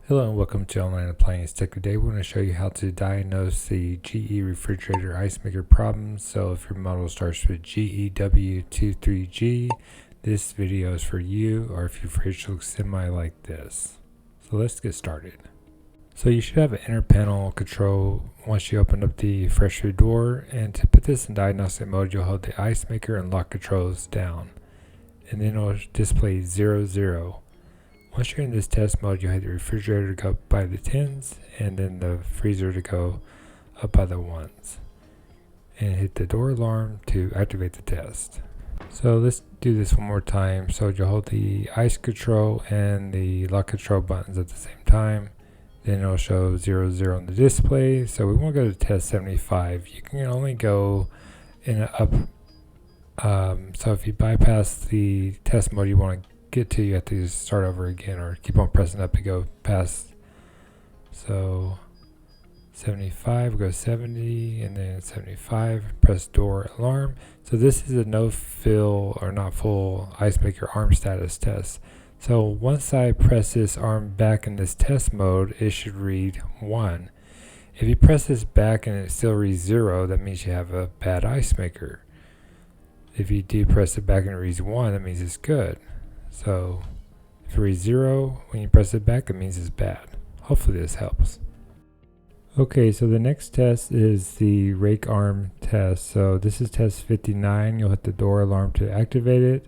Hello and welcome to Online Appliance Tech. Today we're going to show you how to diagnose the GE refrigerator ice maker problem. So if your model starts with GEW23G, this video is for you, or if your fridge looks semi like this. So let's get started. So you should have an inner panel control once you open up the fresh food door, and to put this in diagnostic mode you'll hold the ice maker and lock controls down, and then it'll display 00. Once you're in this test mode, you have the refrigerator to go up by the 10s and then the freezer to go up by the 1s. And hit the door alarm to activate the test. So let's do this one more time. So you'll hold the ice control and the lock control buttons at the same time. Then it'll show 00 on the display. So we want to go to test 75. You can only go in an up. So if you bypass the test mode you want to get to, you have to start over again or keep on pressing up to go past. So 75, go 70, and then 75, press door alarm. So this is a no fill or not full ice maker arm status test. So once I press this arm back in this test mode, it should read 1. If you press this back and it still reads 0, that means you have a bad ice maker. If you do press it back and it reads 1, that means it's good. So if it reads 0 when you press it back, it means it's bad. Hopefully this helps. Okay, so the next test is the rake arm test. So this is test 59. You'll hit the door alarm to activate it.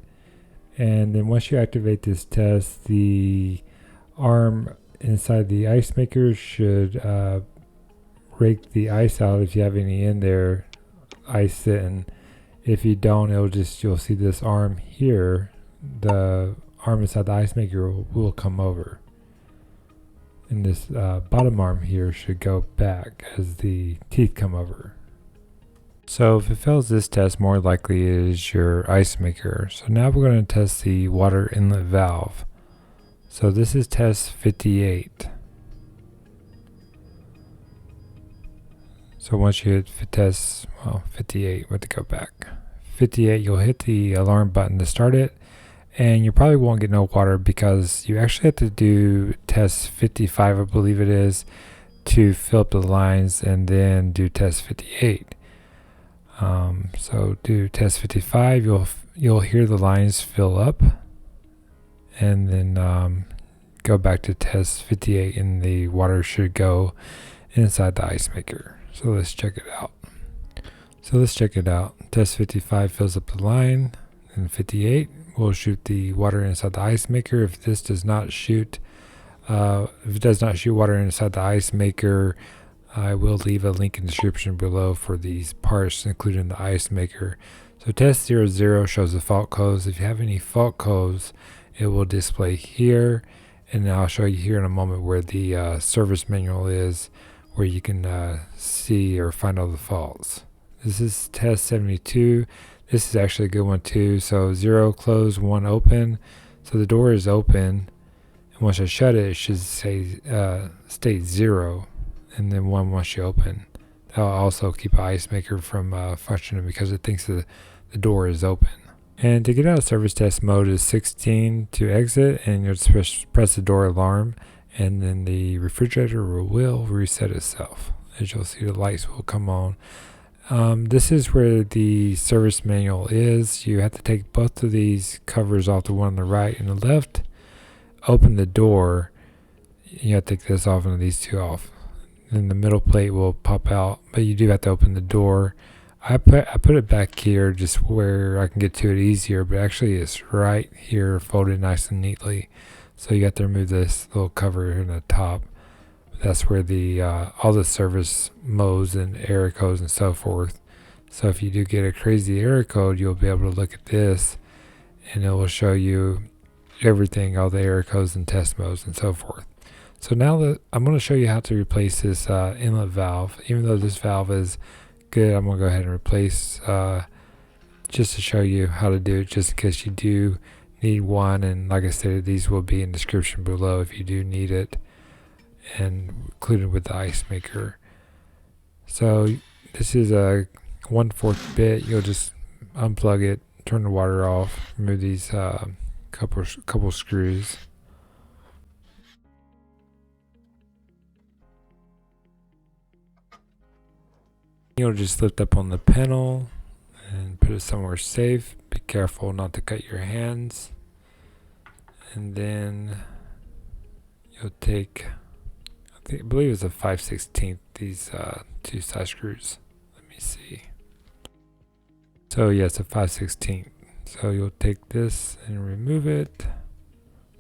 And then once you activate this test, the arm inside the ice maker should rake the ice out if you have any in there, ice sitting. If you don't, you'll see this arm here. The arm inside the ice maker will come over, and this bottom arm here should go back as the teeth come over. So if it fails this test, more likely it is your ice maker. So now we're going to test the water inlet valve. So this is test 58. So once you hit test 58, we have to go back. 58, you'll hit the alarm button to start it. And you probably won't get no water because you actually have to do test 55, I believe it is, to fill up the lines and then do test 58. So do test 55, you'll hear the lines fill up, and then go back to test 58 and the water should go inside the ice maker. So let's check it out. Test 55 fills up the line, and 58 will shoot the water inside the ice maker. If this does not shoot, water inside the ice maker, I will leave a link in the description below for these parts, including the ice maker. So test 00 shows the fault codes. If you have any fault codes, it will display here, and I'll show you here in a moment where the service manual is, where you can see or find all the faults. This is test 72. This is actually a good one too. So 0 closed, 1 open. So the door is open, and once I shut it, it should say state 0, and then 1 once you open. That'll also keep an ice maker from functioning because it thinks the door is open. And to get out of service test mode is 16 to exit, and you'll just press the door alarm, and then the refrigerator will reset itself. As you'll see, the lights will come on. This is where the service manual is. You have to take both of these covers off, the one on the right and the left, open the door. You have to take this off and these two off. Then the middle plate will pop out, but you do have to open the door. I put it back here just where I can get to it easier, but actually it's right here folded nice and neatly. So you have to remove this little cover here in the top. That's where the all the service modes and error codes and so forth. So if you do get a crazy error code, you'll be able to look at this, and it will show you everything, all the error codes and test modes and so forth. So now I'm going to show you how to replace this inlet valve. Even though this valve is good, I'm going to go ahead and replace just to show you how to do it, just in case you do need one. And like I said, these will be in the description below if you do need it, and included with the ice maker. So this is a 1/4 bit. You'll just unplug it, turn the water off, remove these couple screws. You'll just lift up on the panel and put it somewhere safe. Be careful not to cut your hands. And then you'll take, I believe it's a 5/16, these two side screws. Let me see. So yes, a 5/16. So you'll take this and remove it.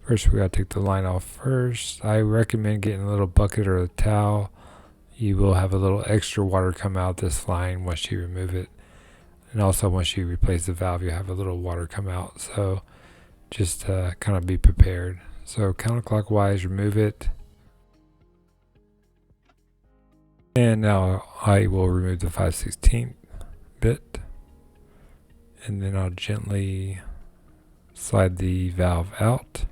First we gotta take the line off first. I recommend getting a little bucket or a towel. You will have a little extra water come out this line once you remove it. And also once you replace the valve, you have a little water come out. So just kind of be prepared. So counterclockwise, remove it. And now I will remove the 5/16 bit. And then I'll gently slide the valve out.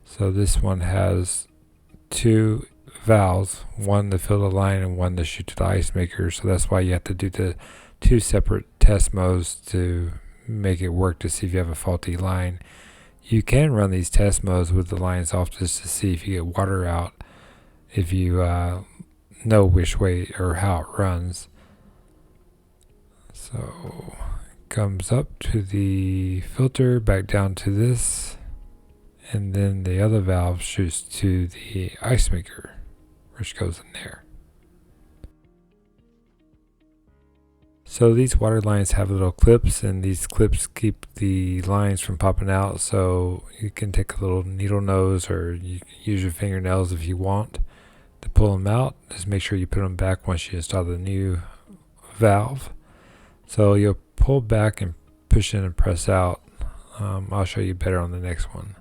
So this one has two valves, one to fill the line and one to shoot to the ice maker. So that's why you have to do the two separate test modes to make it work, to see if you have a faulty line. You can run these test modes with the lines off just to see if you get water out, if you know which way or how it runs. So it comes up to the filter, back down to this, and then the other valve shoots to the ice maker, which goes in there. So these water lines have little clips, and these clips keep the lines from popping out. So you can take a little needle nose, or you can use your fingernails if you want to pull them out. Just make sure you put them back once you install the new valve. So you'll pull back and push in and press out. I'll show you better on the next one.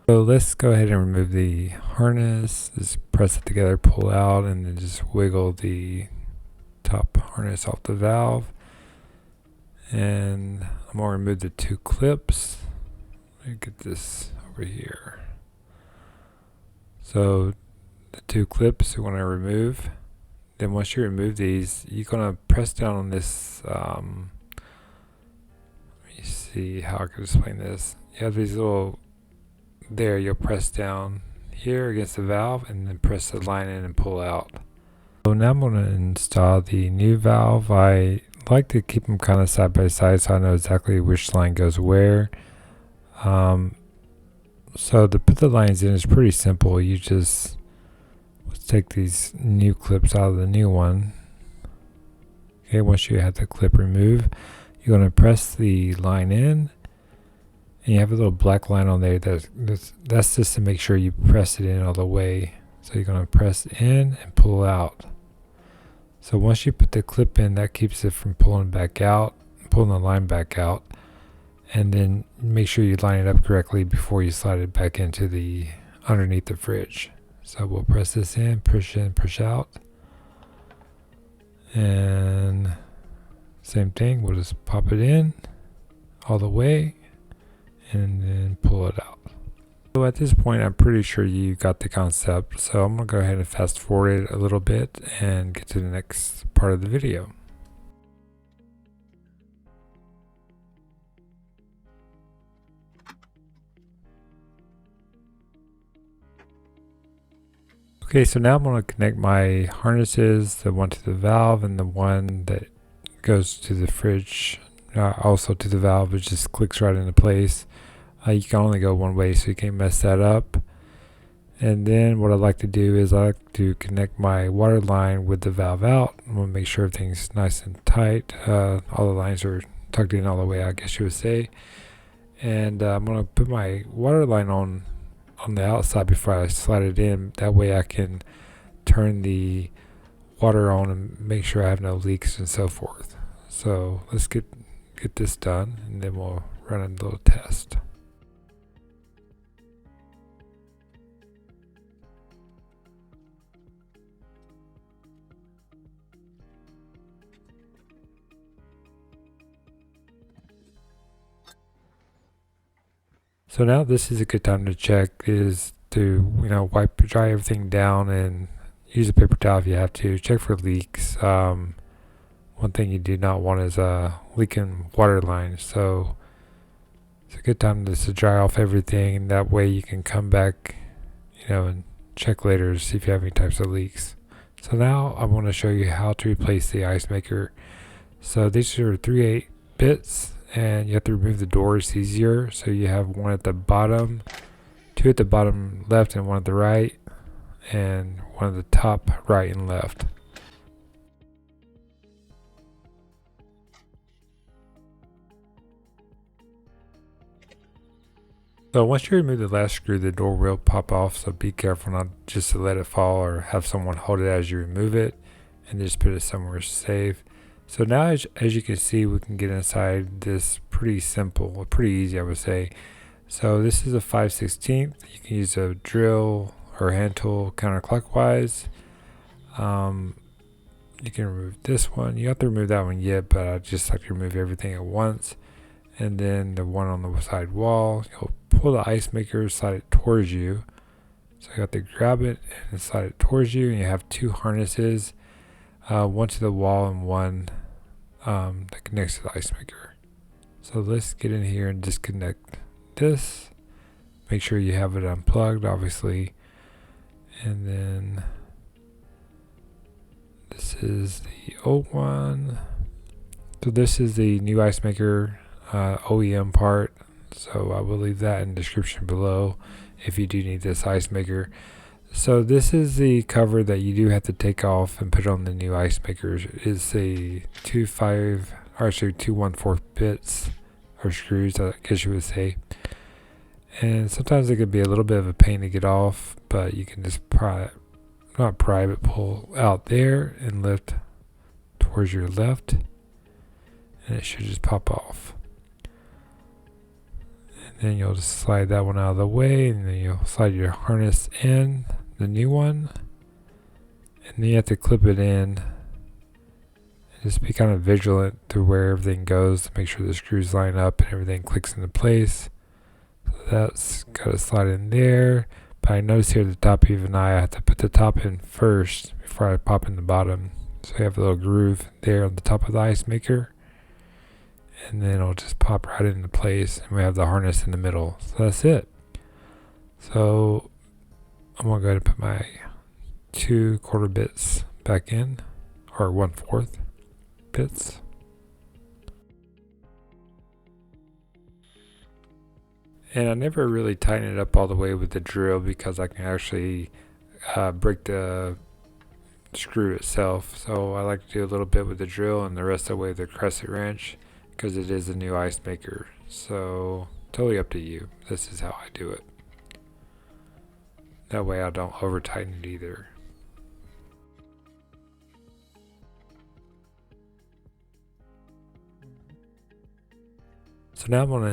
So let's go ahead and remove the harness. Just press it together, pull out, and then just wiggle the top harness off the valve. And I'm going to remove the two clips. Let me get this over here. So the two clips you want to remove. Then once you remove these, you're going to press down on this. Let me see how I can explain this. You have these little, there you'll press down here against the valve and then press the line in and pull out. So now I'm going to install the new valve. I like to keep them kind of side by side so I know exactly which line goes where. So to put the lines in is pretty simple. You just take these new clips out of the new one. Okay, once you have the clip removed, you're going to press the line in, and you have a little black line on there. That's just to make sure you press it in all the way. So you're going to press in and pull out. So once you put the clip in, that keeps it from pulling back out, pulling the line back out. And then make sure you line it up correctly before you slide it back into the underneath the fridge. So we'll press this in, push out. And same thing, we'll just pop it in all the way and then pull it out. So at this point, I'm pretty sure you got the concept. So I'm going to go ahead and fast forward it a little bit and get to the next part of the video. Okay, so now I'm going to connect my harnesses, the one to the valve and the one that goes to the fridge, also to the valve. It just clicks right into place. You can only go one way, so you can't mess that up. And then what I like to do is I like to connect my water line with the valve out. I'm going to make sure everything's nice and tight. All the lines are tucked in all the way, I guess you would say. And I'm going to put my water line on the outside before I slide it in. That way I can turn the water on and make sure I have no leaks and so forth. So let's get this done, and then we'll run a little test. So now this is a good time to check, is to dry everything down and use a paper towel if you have to. Check for leaks. One thing you do not want is leaking water lines. So it's a good time just to dry off everything, and that way you can come back, and check later to see if you have any types of leaks. So now I want to show you how to replace the Ice Maker. So these are 3/8 bits, and you have to remove the doors easier. So you have one at the bottom, two at the bottom left and one at the right, and one at the top right and left. So once you remove the last screw, the door will pop off, so be careful not just to let it fall or have someone hold it as you remove it, and just put it somewhere safe. So now as you can see, we can get inside this pretty simple, pretty easy I would say. So this is a 5/16. You can use a drill or hand tool counterclockwise. You can remove this one. You don't have to remove that one yet, but I just like to remove everything at once. And then the one on the side wall, you'll pull the Ice Maker, slide it towards you. So you have to grab it and slide it towards you, and you have two harnesses, one to the wall and one that connects to the Ice Maker. So let's get in here and disconnect this. Make sure you have it unplugged, obviously. And then this is the old one. So this is the new Ice Maker OEM part. So I will leave that in the description below if you do need this Ice Maker. So this is the cover that you do have to take off and put on the new Ice Makers. It's a 2 1/4 bits or screws, I guess you would say. And sometimes it can be a little bit of a pain to get off, but you can just not pry, but pull out there and lift towards your left, and it should just pop off. And then you'll just slide that one out of the way, and then you'll slide your harness in, the new one, and then you have to clip it in. And just be kind of vigilant to where everything goes to make sure the screws line up and everything clicks into place. So that's got to slide in there. But I notice here at the top, even I have to put the top in first before I pop in the bottom. So you have a little groove there on the top of the Ice Maker, and then it'll just pop right into place, and we have the harness in the middle. So that's it. So I'm gonna go ahead and put my 2/4 bits back in, or 1/4 bits. And I never really tighten it up all the way with the drill because I can actually break the screw itself. So I like to do a little bit with the drill and the rest of the way with the crescent wrench, because it is a new Ice Maker. So totally up to you. This is how I do it. That way I don't over tighten it either. So now I'm going to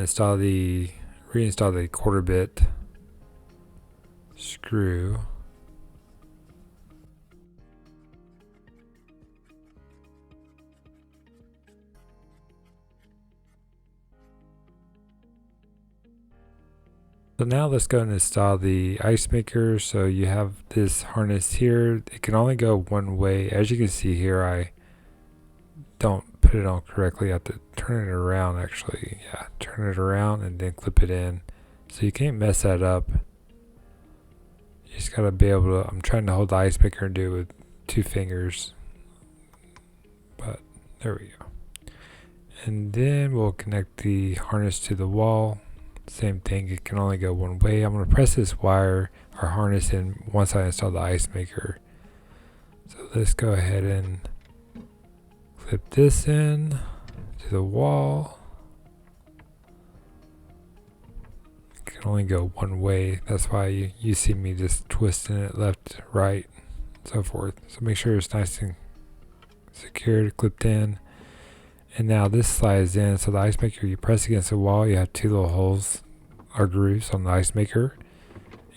reinstall the 1/4 bit screw. So now let's go and install the Ice Maker. So you have this harness here. It can only go one way. As you can see here, I don't put it on correctly. I have to turn it around actually. Yeah, turn it around and then clip it in. So you can't mess that up. You just gotta be able to, I'm trying to hold the Ice Maker and do it with 2 fingers. But there we go. And then we'll connect the harness to the wall. Same thing, it can only go one way. I'm going to press this wire or harness in once I install the Ice Maker. So let's go ahead and clip this in to the wall. It can only go one way. That's why you see me just twisting it left, right, so forth. So make sure it's nice and secured, clipped in. And now this slides in, so the Ice Maker, you press against the wall, you have 2 little holes or grooves on the Ice Maker.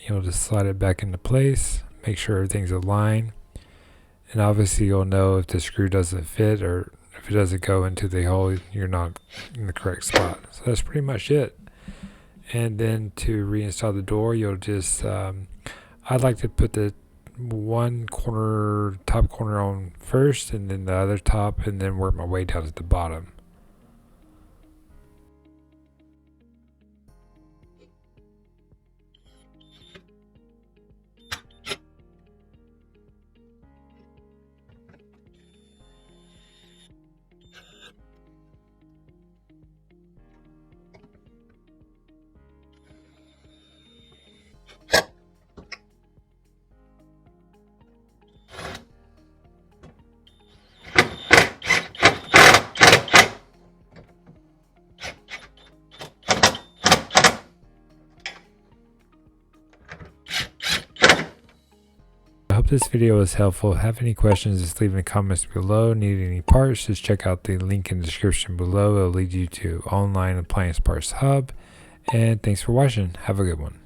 You'll just slide it back into place, make sure everything's aligned. And obviously you'll know if the screw doesn't fit, or if it doesn't go into the hole, you're not in the correct spot. So that's pretty much it. And then to reinstall the door, you'll just, I'd like to put the one corner, top corner on first, and then the other top, and then work my way down to the bottom. this video was helpful. Have any questions, just leave in the comments below. Need any parts, just check out the link in the description below. It'll lead you to Online Appliance Parts Hub. And thanks for watching. Have a good one.